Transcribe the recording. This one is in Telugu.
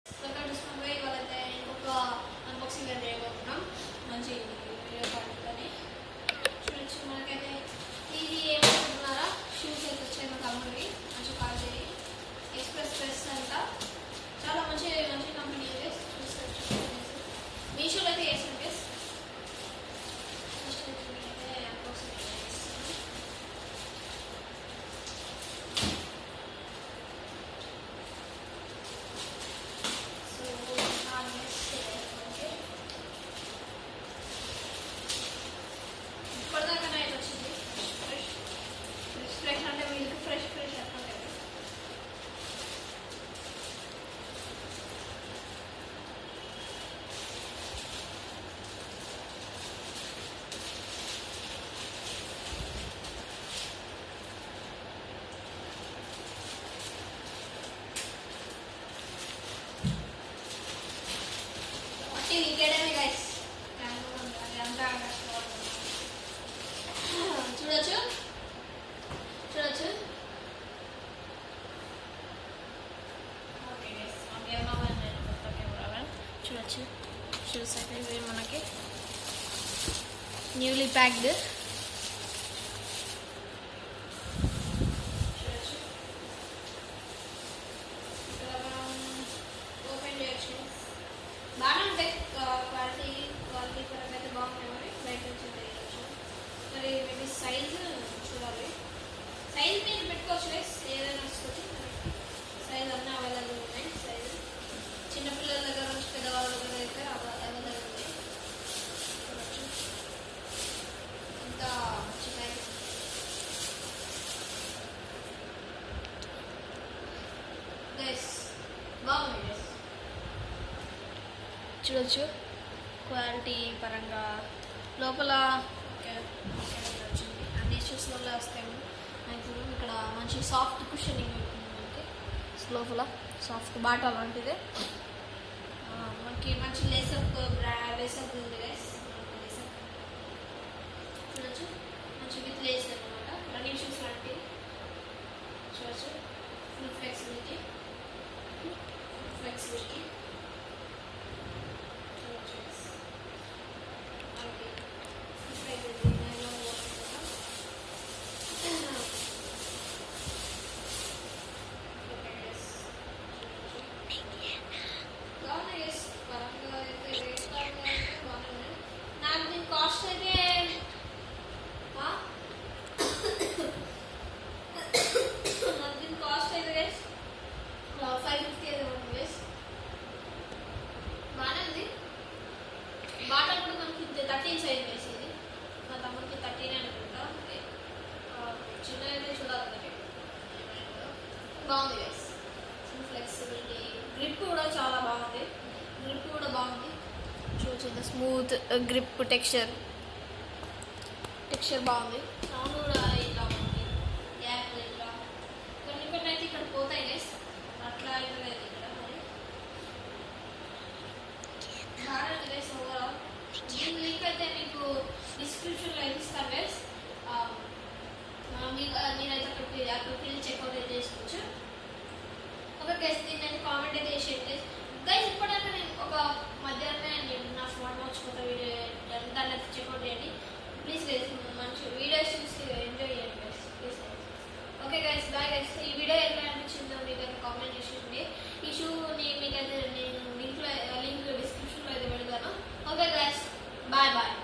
Welcome to Smart Way. ఇవాళైతే ఇంకొక అన్బాక్సింగ్ అయితే చేయబోతున్నాం. మంచి వీడియో పడుతుందని చూడొచ్చు. మనకైతే ఇది ఏమనుకుంటున్నారా, షూస్ అయితే వచ్చాయి మా తమ్ముడికి. మంచి క్వాలిటీ ఎక్స్ప్రెస్ ప్రెస్ అంట, చాలా మంచి మంచి కంపెనీ ఇది. చూసుకోవచ్చు. మీషోలో అయితే చేస్తాను ప్లస్ ఫస్ట్ అయితే అన్బాక్సింగ్ చేస్తాను. చూడొచ్చు చూడొచ్చు. చూడొచ్చు షూస్ అయితే ఇవి మనకి న్యూలీ ప్యాక్డ్. ఓపెన్ చేయొచ్చు. బాగానే ఉంటాయి. క్వాలిటీ పరంగా అయితే బాగున్నాయి. మరి బయట నుంచి తెలియచ్చు. మరి మేబీ సైజ్ చూడాలి. సైజ్ మీరు పెట్టుకోవచ్చు. ఏదైనా వస్తుంది. సైజ్ అన్నీ అవైలబుల్ ఉన్నాయి. సైజ్ చిన్నపిల్లల దగ్గర నుంచి పెద్దవాళ్ళ దగ్గర అయితే అవైలబుల్ ఉంది. చూడవచ్చు ఇంకా మంచి ప్యాకెట్. బాగుంది. చూడొచ్చు క్వాలిటీ పరంగా లోపల వచ్చింది. అన్ని షూస్ వల్ల వస్తాయి. ఇప్పుడు ఇక్కడ మంచి సాఫ్ట్ కుషనింగ్ ఉంటుంది. లోపల సాఫ్ట్ బాటా లాంటిది. మనకి మంచి లేసప్ ఉంది గైస్. చూడొచ్చు మంచి విత్ లేస్ అనమాట. రన్నింగ్ షూస్ లాంటివి. చూడొచ్చు ఫుల్ ఫ్లెక్సిబిలిటీ. నాకు దీని కాస్ట్ అయితే గైస్ 550 అయితే ఉంటుంది గైస్. బాగానే ఉంది. బాటా కూడా మనకి 13 సైజ్ వేసింది. మా తమ్ముడికి 13 అనుకుంటా. చిన్న అయితే చూడాలి. బాగుంది గైస్. ఫ్లెక్సిబిలిటీ. గ్రిప్ కూడా చాలా బాగుంది. చూడండి స్మూత్ గ్రిప్ టెక్స్చర్ బాగుంది. సౌండ్ కూడా ఇలా ఉంది. గ్యాప్ ఇట్లా కొన్ని అయితే ఇక్కడ పోతాయి గైస్. అట్లా అయితే లేదు ఇక్కడ. మరి బాగుంది గైస్. ఓవరాల్ దీని లింక్ అయితే మీకు డిస్క్రిప్షన్లో ఇస్తాను గైస్. మీరైతే అక్కడికి వెళ్ళి చెక్అవుట్ చేసుకోవచ్చు. ఓకే గైస్, దీన్ని అయితే కామెంట్ అయితే చేసేయండి గైస్. ఇప్పటిదాకా నేను ఒక మధ్యాహ్నం నా స్మార్ట్ వాచ్ కొత్త వీడియో దాన్ని అయితే చెక్అవుట్ చేయండి ప్లీజ్ గైస్. మంచి వీడియోస్ చూసి ఎంజాయ్ చేయండి guys please. Okay guys, bye guys. ఈ వీడియో ఎలా అనిపించిందో మీకు అయితే కామెంట్ చేసేయండి. ఈ షూని మీకైతే నేను లింక్ డిస్క్రిప్షన్లో అయితే పెడతాను. Okay guys, bye bye.